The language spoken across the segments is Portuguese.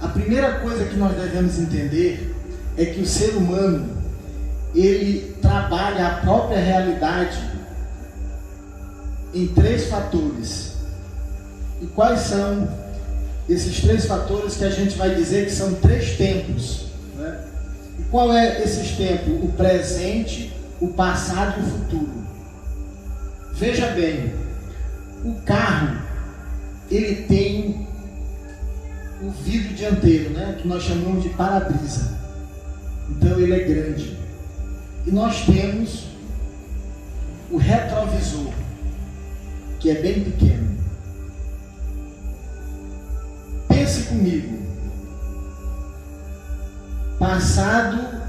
A primeira coisa que nós devemos entender é que o ser humano, ele trabalha a própria realidade em 3 fatores. E quais são esses 3 fatores que a gente vai dizer que são 3 tempos, né? E qual é esses tempos? O presente, o passado e o futuro. Veja bem, o carro, ele tem o vidro dianteiro, né, que nós chamamos de para-brisa. Então ele é grande. E nós temos o retrovisor, que é bem pequeno. Pense comigo. Passado,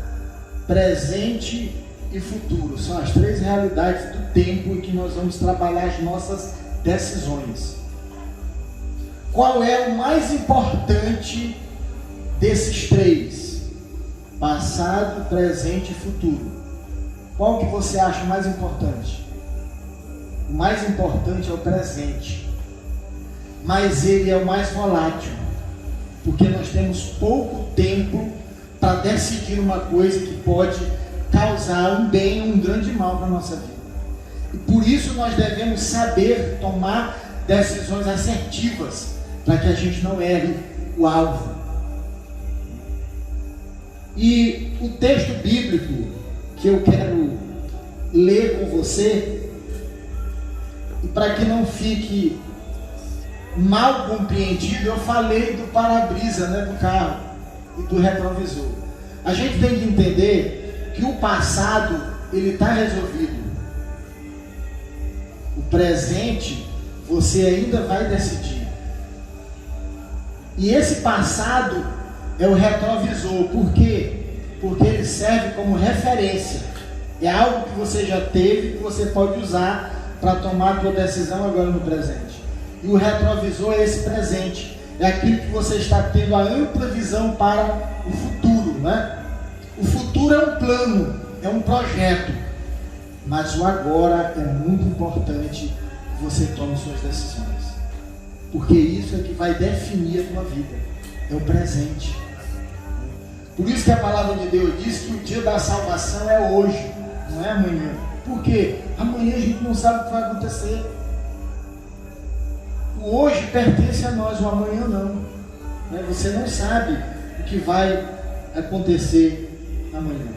presente e futuro são as 3 realidades do tempo em que nós vamos trabalhar as nossas decisões. Qual é o mais importante desses 3? Passado, presente e futuro. Qual que você acha mais importante? O mais importante é o presente, mas ele é o mais volátil, porque nós temos pouco tempo para decidir uma coisa que pode causar um bem ou um grande mal para a nossa vida. E por isso nós devemos saber tomar decisões assertivas, para que a gente não erre o alvo. E o texto bíblico que eu quero ler com você, e para que não fique mal compreendido, eu falei do para-brisa, né, do carro e do retrovisor. A gente tem que entender que o passado, ele está resolvido. O presente, você ainda vai decidir. E esse passado é o retrovisor. Por quê? Porque ele serve como referência. É algo que você já teve, que você pode usar para tomar a sua decisão agora no presente. E o retrovisor é esse presente. É aquilo que você está tendo a ampla visão para o futuro, né? O futuro é um plano, é um projeto. Mas o agora é muito importante que você tome suas decisões. Porque isso é que vai definir a tua vida. É o presente. Por isso que a palavra de Deus diz que o dia da salvação é hoje, não é amanhã. Por quê? Amanhã a gente não sabe o que vai acontecer. O hoje pertence a nós, o amanhã não. Você não sabe o que vai acontecer amanhã.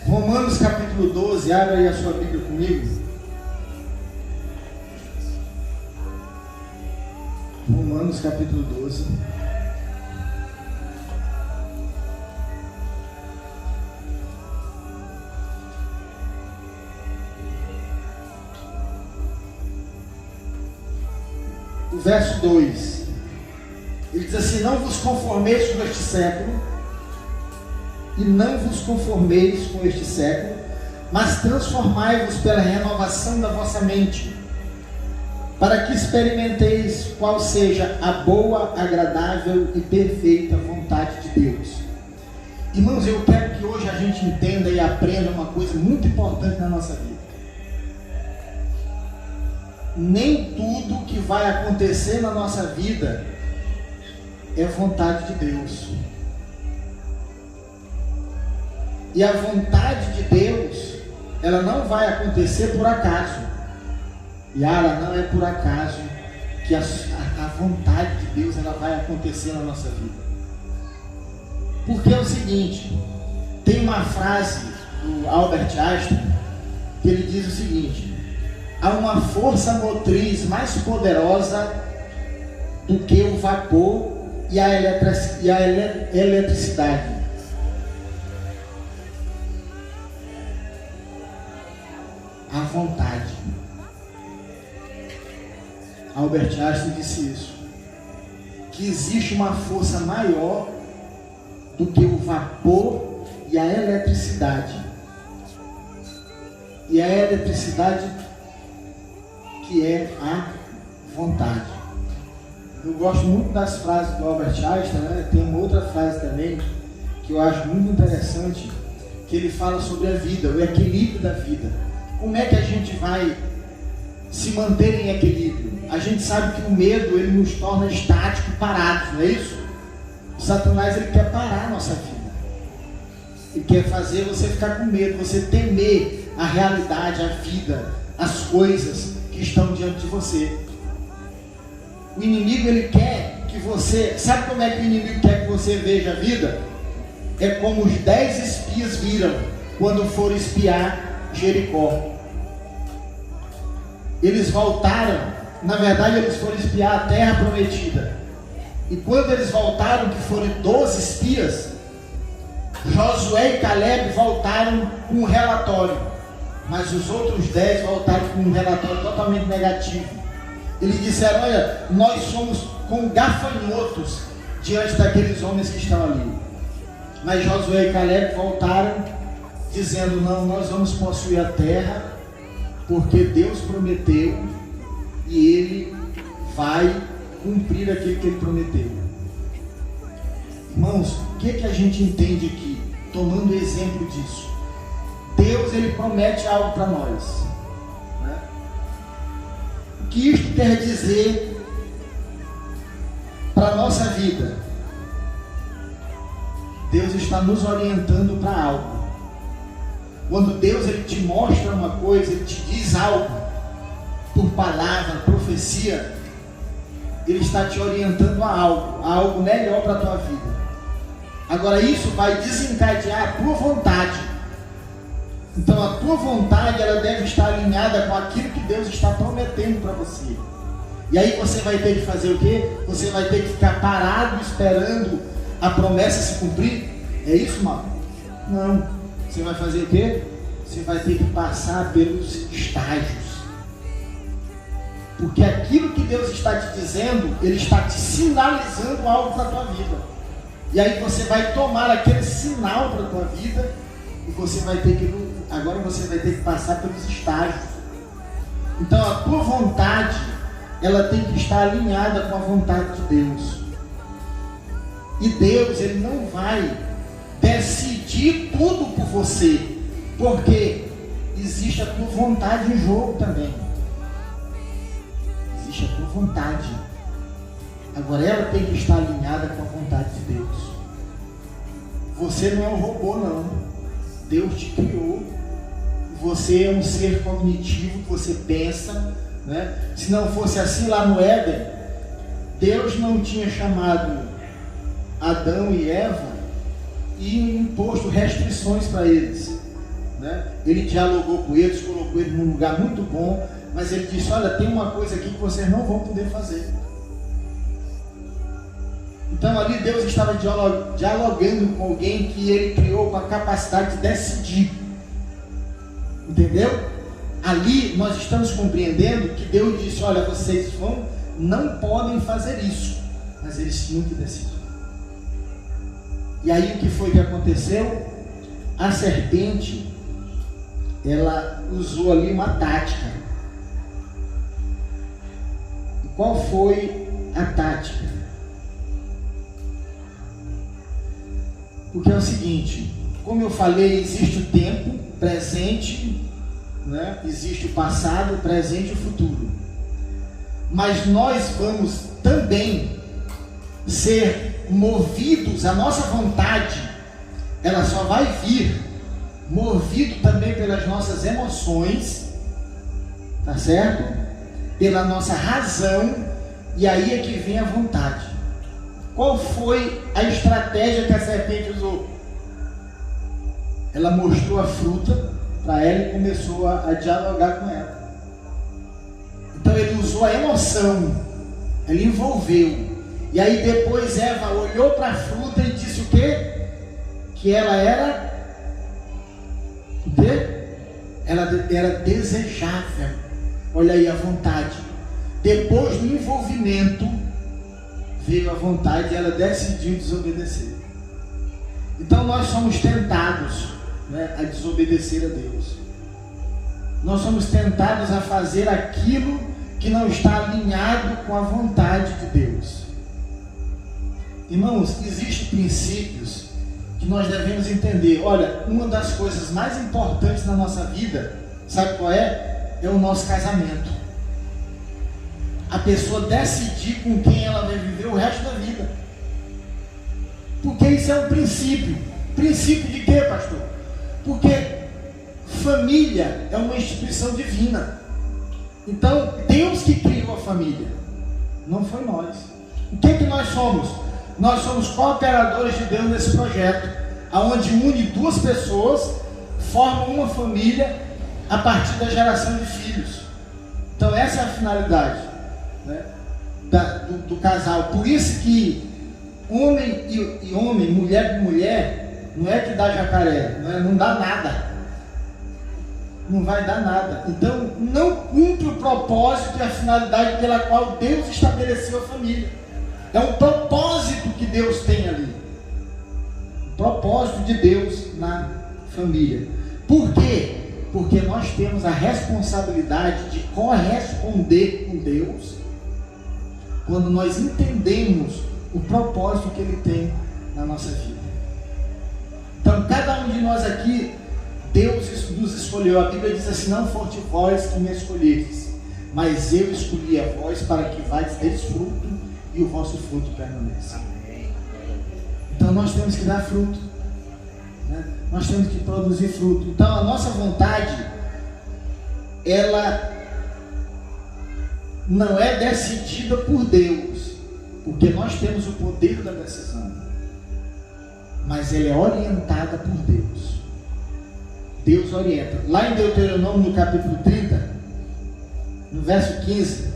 Romanos capítulo 12, abre aí a sua Bíblia comigo. Romanos capítulo 12. O verso 2. Ele diz assim: não vos conformeis com este século, e não vos conformeis com este século, mas transformai-vos pela renovação da vossa mente, para que experimenteis qual seja a boa, agradável e perfeita vontade de Deus. Irmãos, eu quero que hoje a gente entenda e aprenda uma coisa muito importante na nossa vida. Nem tudo que vai acontecer na nossa vida é vontade de Deus. E a vontade de Deus, ela não vai acontecer por acaso. Yara, não é por acaso que a vontade de Deus ela vai acontecer na nossa vida. Porque é o seguinte, tem uma frase do Albert Einstein que ele diz o seguinte: há uma força motriz mais poderosa do que o vapor e a eletricidade. A vontade. Albert Einstein disse isso, que existe uma força maior do que o vapor e a eletricidade. E a eletricidade, que é a vontade. Eu gosto muito das frases do Albert Einstein, né? Tem uma outra frase também que eu acho muito interessante, que ele fala sobre a vida, o equilíbrio da vida. Como é que a gente vai se manter em equilíbrio? A gente sabe que o medo, ele nos torna estáticos, parados, não é isso? O Satanás, ele quer parar a nossa vida. Ele quer fazer você ficar com medo, você temer a realidade, a vida, as coisas que estão diante de você. O inimigo, ele quer que você... Sabe como é que o inimigo quer que você veja a vida? É como os 10 espias viram quando foram espiar Jericó. Eles voltaram, na verdade eles foram espiar a terra prometida. E quando eles voltaram, que foram 12 espias, Josué e Caleb voltaram com um relatório. Mas os outros 10 voltaram com um relatório totalmente negativo. Eles disseram: olha, nós somos como gafanhotos diante daqueles homens que estão ali. Mas Josué e Caleb voltaram dizendo: não, nós vamos possuir a terra, porque Deus prometeu e Ele vai cumprir aquilo que Ele prometeu. Irmãos, o que a gente entende aqui, tomando exemplo disso? Deus, Ele promete algo para nós, né? O que isto quer dizer para a nossa vida? Deus está nos orientando para algo. Quando Deus, Ele te mostra uma coisa, Ele te diz algo, por palavra, profecia, Ele está te orientando a algo melhor para a tua vida. Agora, isso vai desencadear a tua vontade. Então, a tua vontade, ela deve estar alinhada com aquilo que Deus está prometendo para você. E aí você vai ter que fazer o quê? Você vai ter que ficar parado esperando a promessa se cumprir? É isso, mano? Não. Você vai fazer o quê? Você vai ter que passar pelos estágios. Porque aquilo que Deus está te dizendo, Ele está te sinalizando algo para a tua vida. E aí você vai tomar aquele sinal para a tua vida e você vai ter que, agora você vai ter que passar pelos estágios. Então a tua vontade, ela tem que estar alinhada com a vontade de Deus. E Deus, Ele não vai decidir tudo por você, porque existe a tua vontade em jogo também. Existe a tua vontade. Agora ela tem que estar alinhada com a vontade de Deus. Você não é um robô, não. Deus te criou. Você é um ser cognitivo, você pensa, né? Se não fosse assim lá no Éden, Deus não tinha chamado Adão e Eva e imposto restrições para eles, né? Ele dialogou com eles, colocou eles num lugar muito bom, mas Ele disse: olha, tem uma coisa aqui que vocês não vão poder fazer. Então ali Deus estava dialogando com alguém que Ele criou com a capacidade de decidir. Entendeu? Ali nós estamos compreendendo que Deus disse: olha, vocês não podem fazer isso, mas eles tinham que decidir. E aí o que foi que aconteceu? A serpente, ela usou ali uma tática. E qual foi a tática? Porque é o seguinte, como eu falei, existe o tempo presente, né? Existe o passado, o presente e o futuro. Mas nós vamos também ser movidos, a nossa vontade, ela só vai vir movido também pelas nossas emoções, tá certo? Pela nossa razão, e aí é que vem a vontade. Qual foi a estratégia que a serpente usou? Ela mostrou a fruta para ela e começou a dialogar com ela. Então ele usou a emoção, ele envolveu. E aí depois Eva olhou para a fruta e disse o quê? Que ela era o quê? Ela era desejável. Olha aí a vontade. Depois do envolvimento veio a vontade e ela decidiu desobedecer. Então nós somos tentados, né, a desobedecer a Deus. Nós somos tentados a fazer aquilo que não está alinhado com a vontade de Deus. Irmãos, existem princípios que nós devemos entender. Olha, uma das coisas mais importantes na nossa vida, sabe qual é? É o nosso casamento. A pessoa decidir com quem ela vai viver o resto da vida. Porque isso é um princípio. Princípio de quê, pastor? Porque família é uma instituição divina. Então, Deus que criou a família, não foi nós. O que é que nós somos? Nós somos cooperadores de Deus nesse projeto, onde une duas pessoas, formam uma família a partir da geração de filhos. Então essa é a finalidade, né, do casal. Por isso que homem e homem, mulher com mulher, não é que dá jacaré, não dá nada. Não vai dar nada. Então não cumpre o propósito e a finalidade pela qual Deus estabeleceu a família. É um propósito que Deus tem ali. O propósito de Deus na família. Por quê? Porque nós temos a responsabilidade de corresponder com Deus quando nós entendemos o propósito que Ele tem na nossa vida. Então, cada um de nós aqui, Deus nos escolheu. A Bíblia diz assim: não foste vós que me escolhestes, mas eu escolhi a vós para que vais ter fruto e o vosso fruto permaneça. Então, nós temos que dar fruto, né? Nós temos que produzir fruto. Então a nossa vontade, ela não é decidida por Deus, porque nós temos o poder da decisão, mas ela é orientada por Deus. Deus orienta. Lá em Deuteronômio, no capítulo 30, no verso 15,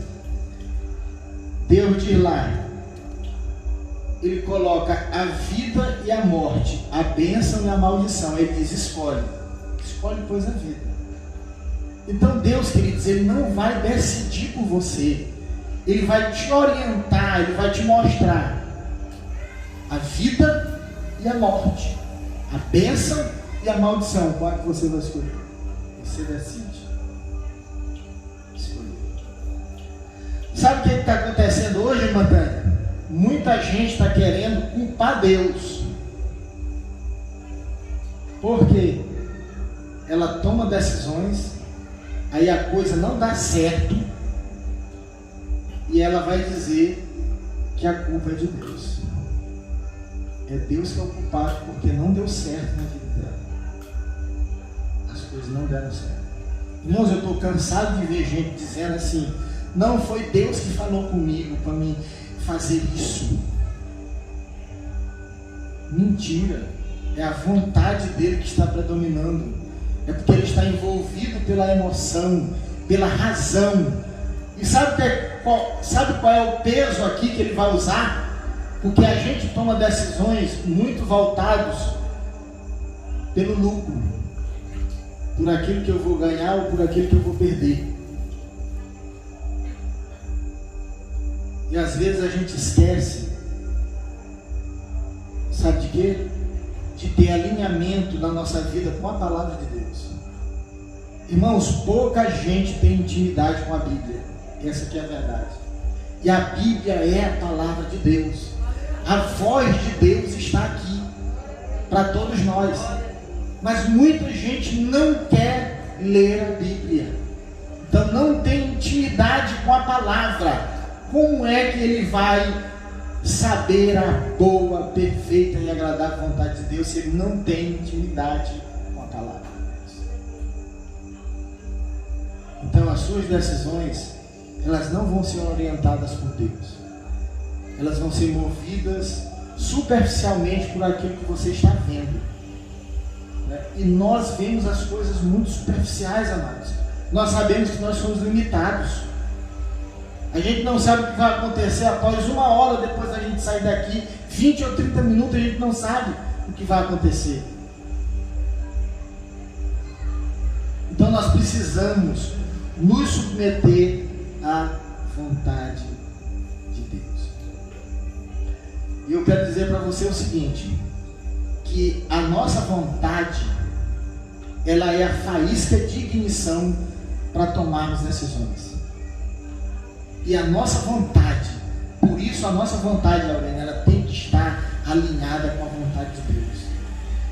Deus diz lá, Ele coloca a vida e a morte, a bênção e a maldição. Ele diz: escolhe, pois, a vida. Então Deus, queridos, Ele não vai decidir por você. Ele vai te orientar, Ele vai te mostrar a vida e a morte, a bênção e a maldição. Qual é que você vai escolher? Você decide. Escolher. Sabe o que está acontecendo hoje, irmã Tânia? Muita gente está querendo culpar Deus, porque ela toma decisões, aí a coisa não dá certo, e ela vai dizer que a culpa é de Deus. É Deus que é o culpado, porque não deu certo na vida dela. As coisas não deram certo. Irmãos, eu estou cansado de ver gente dizendo assim: não foi Deus que falou comigo para mim fazer isso. Mentira. É a vontade dele que está predominando. É porque ele está envolvido pela emoção, pela razão. E sabe qual é o peso aqui que ele vai usar? Porque a gente toma decisões muito voltados pelo lucro, por aquilo que eu vou ganhar ou por aquilo que eu vou perder. E às vezes a gente esquece, sabe de quê? De ter alinhamento na nossa vida com a palavra de Deus. Irmãos, pouca gente tem intimidade com a Bíblia. Essa aqui é a verdade. E a Bíblia é a palavra de Deus. A voz de Deus está aqui para todos nós. Mas muita gente não quer ler a Bíblia. Então não tem intimidade com a palavra. Como é que ele vai saber a boa, perfeita e agradável vontade de Deus se ele não tem intimidade com a palavra de Deus? Então as suas decisões, elas não vão ser orientadas por Deus. Elas vão ser movidas superficialmente por aquilo que você está vendo, né? E nós vemos as coisas muito superficiais, amados. Nós sabemos que nós somos limitados. A gente não sabe o que vai acontecer após 1 hora depois da gente sair daqui. 20 ou 30 minutos a gente não sabe o que vai acontecer. Então nós precisamos nos submeter à vontade de Deus. E eu quero dizer para você o seguinte: que a nossa vontade, ela é a faísca de ignição para tomarmos decisões. E a nossa vontade, por isso a nossa vontade, Lorena, ela tem que estar alinhada com a vontade de Deus.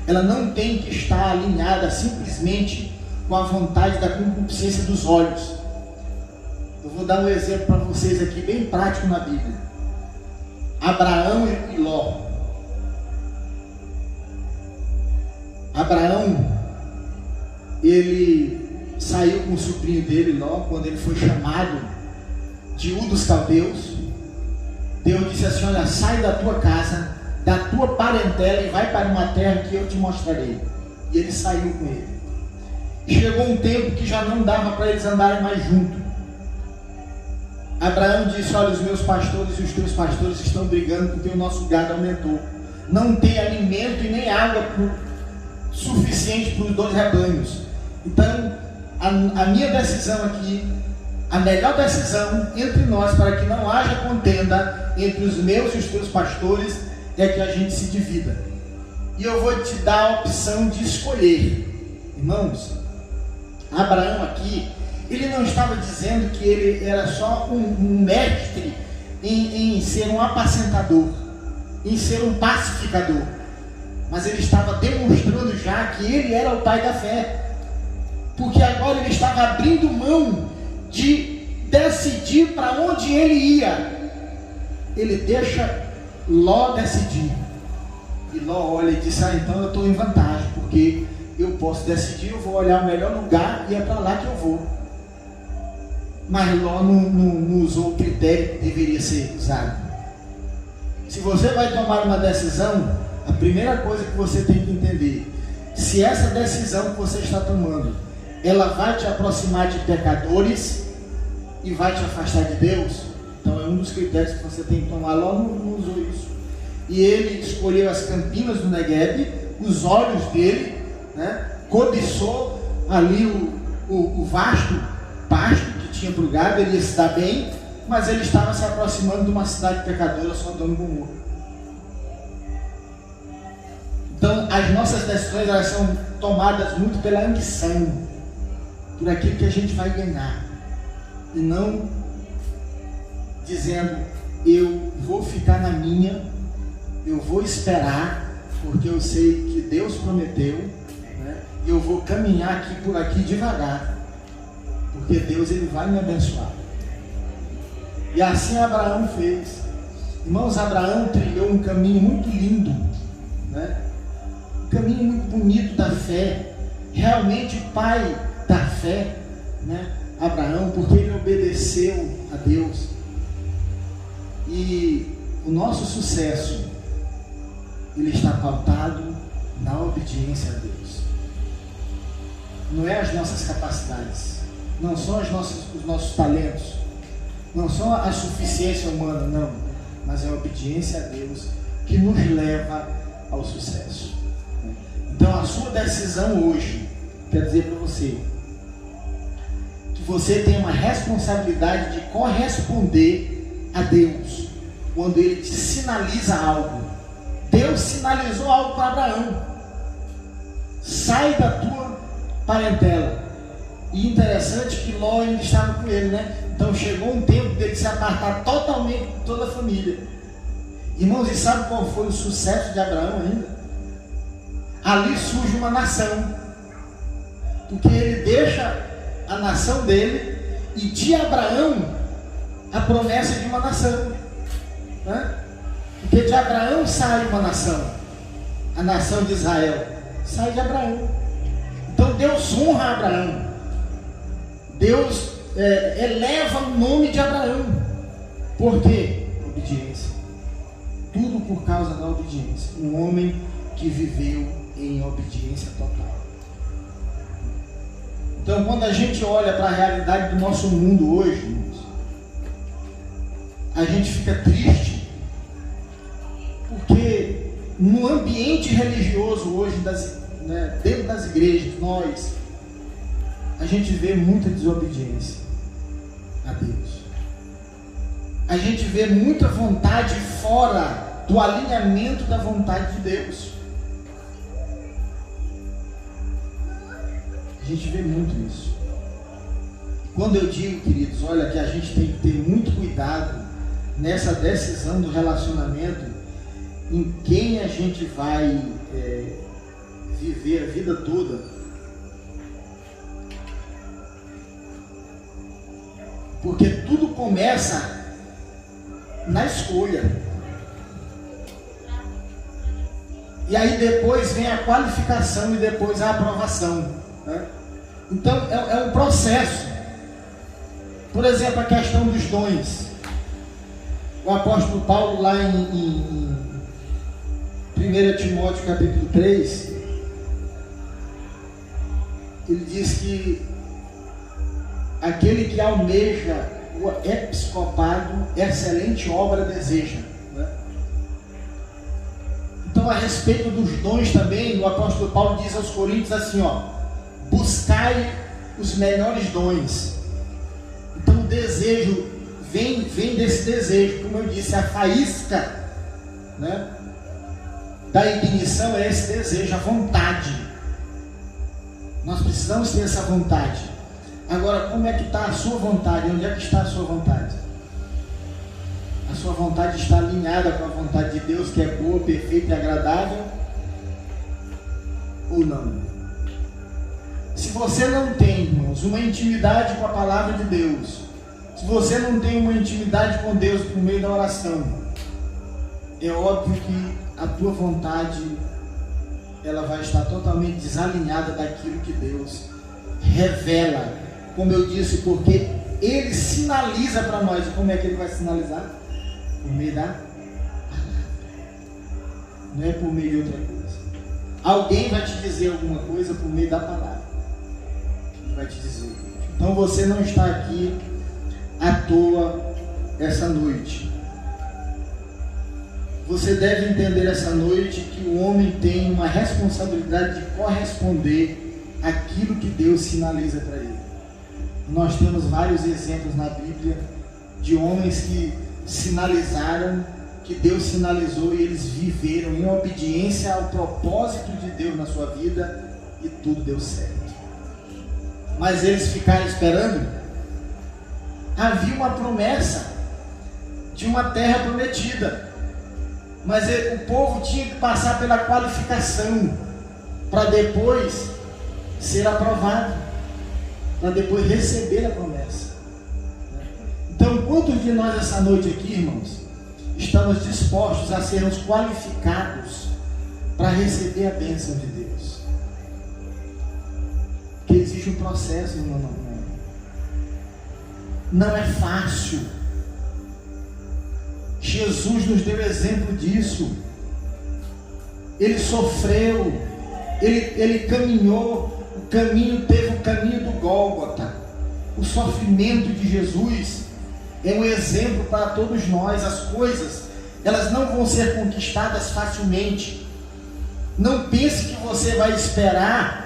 Ela não tem que estar alinhada simplesmente com a vontade da concupiscência dos olhos. Eu vou dar um exemplo para vocês aqui, bem prático na Bíblia. Abraão e Ló. Abraão, ele saiu com o sobrinho dele, Ló, quando ele foi chamado de Ur dos Caldeus. Deus disse assim: olha, sai da tua casa, da tua parentela e vai para uma terra que eu te mostrarei. E ele saiu com ele. Chegou um tempo que já não dava para eles andarem mais juntos. Abraão disse: olha, os meus pastores e os teus pastores estão brigando porque o nosso gado aumentou. Não tem alimento e nem água suficiente para os 2 rebanhos. Então, a minha decisão aqui, a melhor decisão entre nós, para que não haja contenda entre os meus e os teus pastores, é que a gente se divida. E eu vou te dar a opção de escolher. Irmãos, Abraão aqui, ele não estava dizendo que ele era só um mestre em ser um apacentador, em ser um pacificador, mas ele estava demonstrando já que ele era o pai da fé, porque agora ele estava abrindo mão de decidir para onde ele ia. Ele deixa Ló decidir, e Ló olha e diz: ah, então eu estou em vantagem, porque eu posso decidir, eu vou olhar o melhor lugar e é para lá que eu vou. Mas Ló não usou o critério que deveria ser usado. Se você vai tomar uma decisão, a primeira coisa que você tem que entender: se essa decisão que você está tomando, ela vai te aproximar de pecadores e vai te afastar de Deus, então é um dos critérios que você tem que tomar. Ló não usou isso. E ele escolheu as campinas do Negueb, os olhos dele, né, cobiçou ali o vasto pasto que tinha para o gado. Ele ia se dar bem, mas ele estava se aproximando de uma cidade pecadora, Sodoma e Gomorra. Então as nossas decisões, elas são tomadas muito pela ambição, por aquilo que a gente vai ganhar, e não dizendo: eu vou ficar na minha, eu vou esperar, porque eu sei que Deus prometeu, né? E eu vou caminhar aqui por aqui devagar, porque Deus, ele vai me abençoar. E assim Abraão fez. Irmãos, Abraão trilhou um caminho muito lindo, né? Um caminho muito bonito da fé, realmente o pai da fé, né? Abraão, porque ele obedeceu a Deus. E o nosso sucesso, ele está pautado na obediência a Deus. Não é as nossas capacidades, não são os nossos talentos, não são a suficiência humana, não, mas é a obediência a Deus que nos leva ao sucesso. Então a sua decisão hoje, quer dizer para você, que você tem uma responsabilidade de corresponder a Deus, quando Ele te sinaliza algo. Deus sinalizou algo para Abraão: sai da tua parentela. E interessante que Ló ainda estava com ele, né? Então chegou um tempo dele se apartar totalmente de toda a família. Irmãos, e sabe qual foi o sucesso de Abraão ainda? Ali surge uma nação, porque ele deixa a nação dele, e de Abraão a promessa de uma nação, né? Porque de Abraão sai uma nação, a nação de Israel sai de Abraão. Então Deus honra Abraão, Deus eleva o nome de Abraão. Por quê? Obediência. Tudo por causa da obediência. Um homem que viveu em obediência total. Então, quando a gente olha para a realidade do nosso mundo hoje, irmãos, a gente fica triste, porque no ambiente religioso hoje, dentro das igrejas, a gente vê muita desobediência a Deus. A gente vê muita vontade fora do alinhamento da vontade de Deus. A gente vê muito isso. Quando eu digo, queridos, olha, que a gente tem que ter muito cuidado nessa decisão do relacionamento, em quem a gente vai viver a vida toda, porque tudo começa na escolha. E aí depois vem a qualificação e depois a aprovação, né? Então é um processo. Por exemplo, a questão dos dons. O apóstolo Paulo, lá em 1 Timóteo capítulo 3, ele diz que aquele que almeja o episcopado, excelente obra deseja, né? Então, a respeito dos dons também, o apóstolo Paulo diz aos Coríntios assim, buscai os melhores dons. Então o desejo vem desse desejo, como eu disse, a faísca, né, da ignição é esse desejo, a vontade. Nós precisamos ter essa vontade. Agora, como é que está a sua vontade? Onde é que está a sua vontade? A sua vontade está alinhada com a vontade de Deus, que é boa, perfeita e agradável? Ou não? Se você não tem, irmãos, uma intimidade com a palavra de Deus, se você não tem uma intimidade com Deus por meio da oração, é óbvio que a tua vontade, ela vai estar totalmente desalinhada daquilo que Deus revela. Como eu disse, porque Ele sinaliza para nós. E como é que Ele vai sinalizar? Por meio da palavra. Não é por meio de outra coisa. Alguém vai te dizer alguma coisa por meio da palavra. Ele vai te dizer. Então você não está aqui à toa essa noite. Você deve entender essa noite que o homem tem uma responsabilidade de corresponder àquilo que Deus sinaliza para ele. Nós temos vários exemplos na Bíblia de homens que sinalizaram, que Deus sinalizou, e eles viveram em obediência ao propósito de Deus na sua vida, e tudo deu certo. Mas eles ficaram esperando. Havia uma promessa de uma terra prometida, mas o povo tinha que passar pela qualificação para depois ser aprovado, para depois receber a promessa. Então, quantos de nós essa noite aqui, irmãos, estamos dispostos a sermos qualificados para receber a bênção de Deus? Porque existe um processo, irmão. Não é fácil. Jesus nos deu exemplo disso. Ele sofreu, ele caminhou, teve o caminho do Gólgota. O sofrimento de Jesus é um exemplo para todos nós. As coisas, elas não vão ser conquistadas facilmente. Não pense que você vai esperar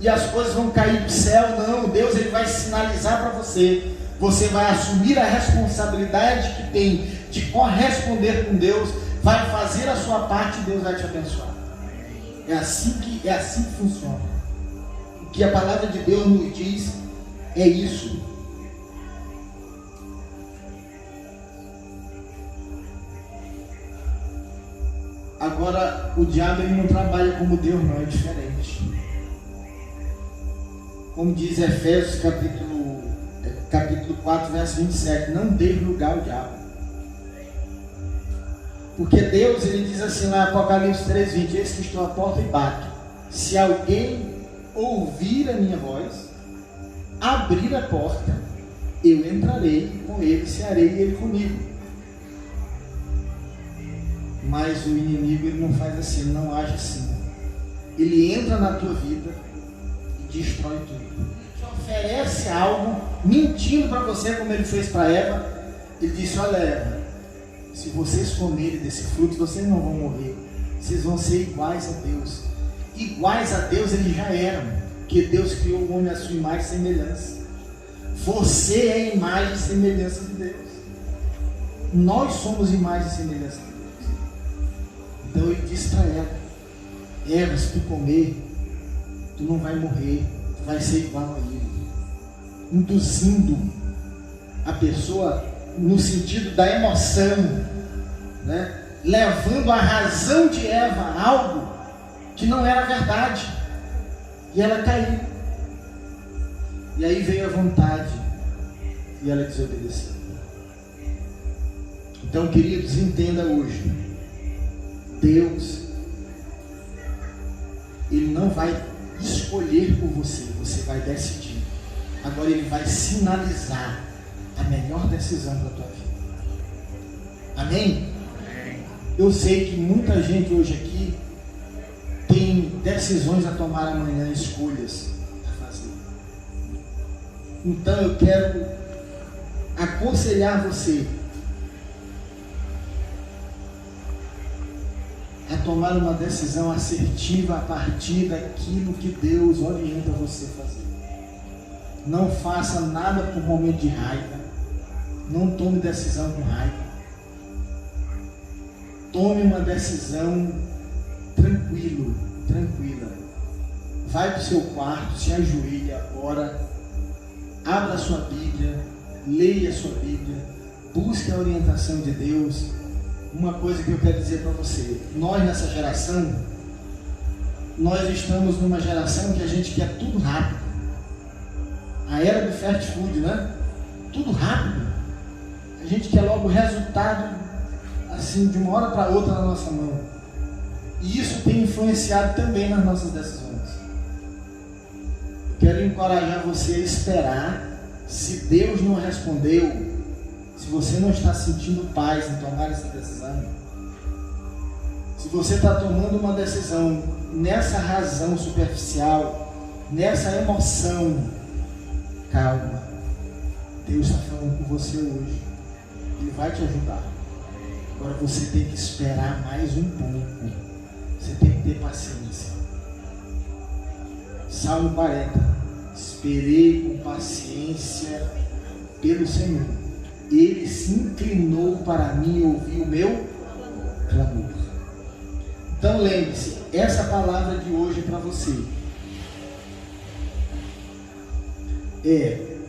e as coisas vão cair do céu. Não, Deus, ele vai sinalizar para você. Você vai assumir a responsabilidade que tem de corresponder com Deus, vai fazer a sua parte e Deus vai te abençoar. É assim que funciona. O que a palavra de Deus nos diz é isso. Agora, o diabo, ele não trabalha como Deus, não, é diferente. Como diz Efésios capítulo 4, verso 27, não dê lugar ao diabo. Porque Deus, ele diz assim lá, Apocalipse 3, 20, eis que estou à porta e bato. Se alguém ouvir a minha voz, abrir a porta, eu entrarei com ele, cearei ele comigo. Mas o inimigo, ele não faz assim, ele não age assim. Ele entra na tua vida e destrói tudo. Ele te oferece algo, mentindo para você, como ele fez para Eva. Ele disse, olha Eva, se vocês comerem desse fruto, vocês não vão morrer. Vocês vão ser iguais a Deus. Iguais a Deus eles já eram, porque Deus criou o homem à sua imagem e semelhança. Você é a imagem e semelhança de Deus. Nós somos imagem e semelhança de Deus. Então ele disse para ela, Eva, se tu comer, tu não vai morrer, tu vai ser igual a ele. Induzindo a pessoa no sentido da emoção, né? Levando a razão de Eva a algo que não era verdade, e ela caiu. E aí veio a vontade e ela desobedeceu. Então, queridos, entenda hoje, Deus Ele não vai escolher por você, você vai decidir. Agora Ele vai sinalizar a melhor decisão para a tua vida. Amém? Eu sei que muita gente hoje aqui tem decisões a tomar amanhã, escolhas a fazer. Então eu quero aconselhar você a tomar uma decisão assertiva a partir daquilo que Deus orienta você a fazer. Não faça nada por momento de raiva. Não tome decisão com raiva. Tome uma decisão tranquila. Vai para o seu quarto, se ajoelha, ora, abra a sua Bíblia, leia a sua Bíblia, busque a orientação de Deus. Uma coisa que eu quero dizer para você, nós nessa geração, nós estamos numa geração que a gente quer tudo rápido. A era do fast food, né? Tudo rápido. A gente quer logo o resultado assim, de uma hora para outra na nossa mão. E isso tem influenciado também nas nossas decisões. Eu quero encorajar você a esperar. Se Deus não respondeu, se você não está sentindo paz em tomar essa decisão, se você está tomando uma decisão nessa razão superficial, nessa emoção, calma. Deus está falando com você hoje. Ele vai te ajudar. Agora você tem que esperar mais um pouco. Você tem que ter paciência. Salmo 40. Esperei com paciência pelo Senhor. Ele se inclinou para mim e ouviu o meu clamor. Então lembre-se, essa palavra de hoje é para você.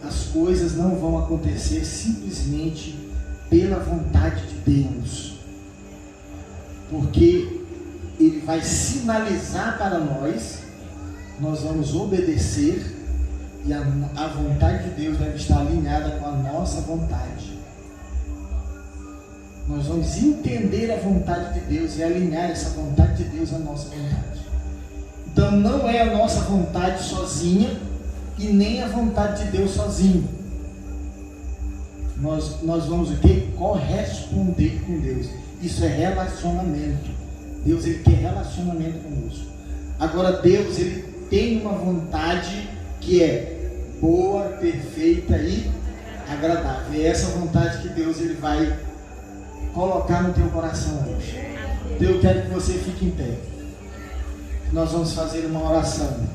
As coisas não vão acontecer simplesmente pela vontade de Deus, porque Ele vai sinalizar para nós vamos obedecer, e a vontade de Deus deve estar alinhada com a nossa vontade. Nós vamos entender a vontade de Deus e alinhar essa vontade de Deus à nossa vontade. Então não é a nossa vontade sozinha e nem a vontade de Deus sozinho. Nós vamos o quê? Corresponder com Deus. Isso é relacionamento. Deus, Ele quer relacionamento conosco. Agora Deus, Ele tem uma vontade que é boa, perfeita e agradável. E é essa vontade que Deus, Ele vai colocar no teu coração hoje. Então eu quero que você fique em pé. Nós vamos fazer uma oração.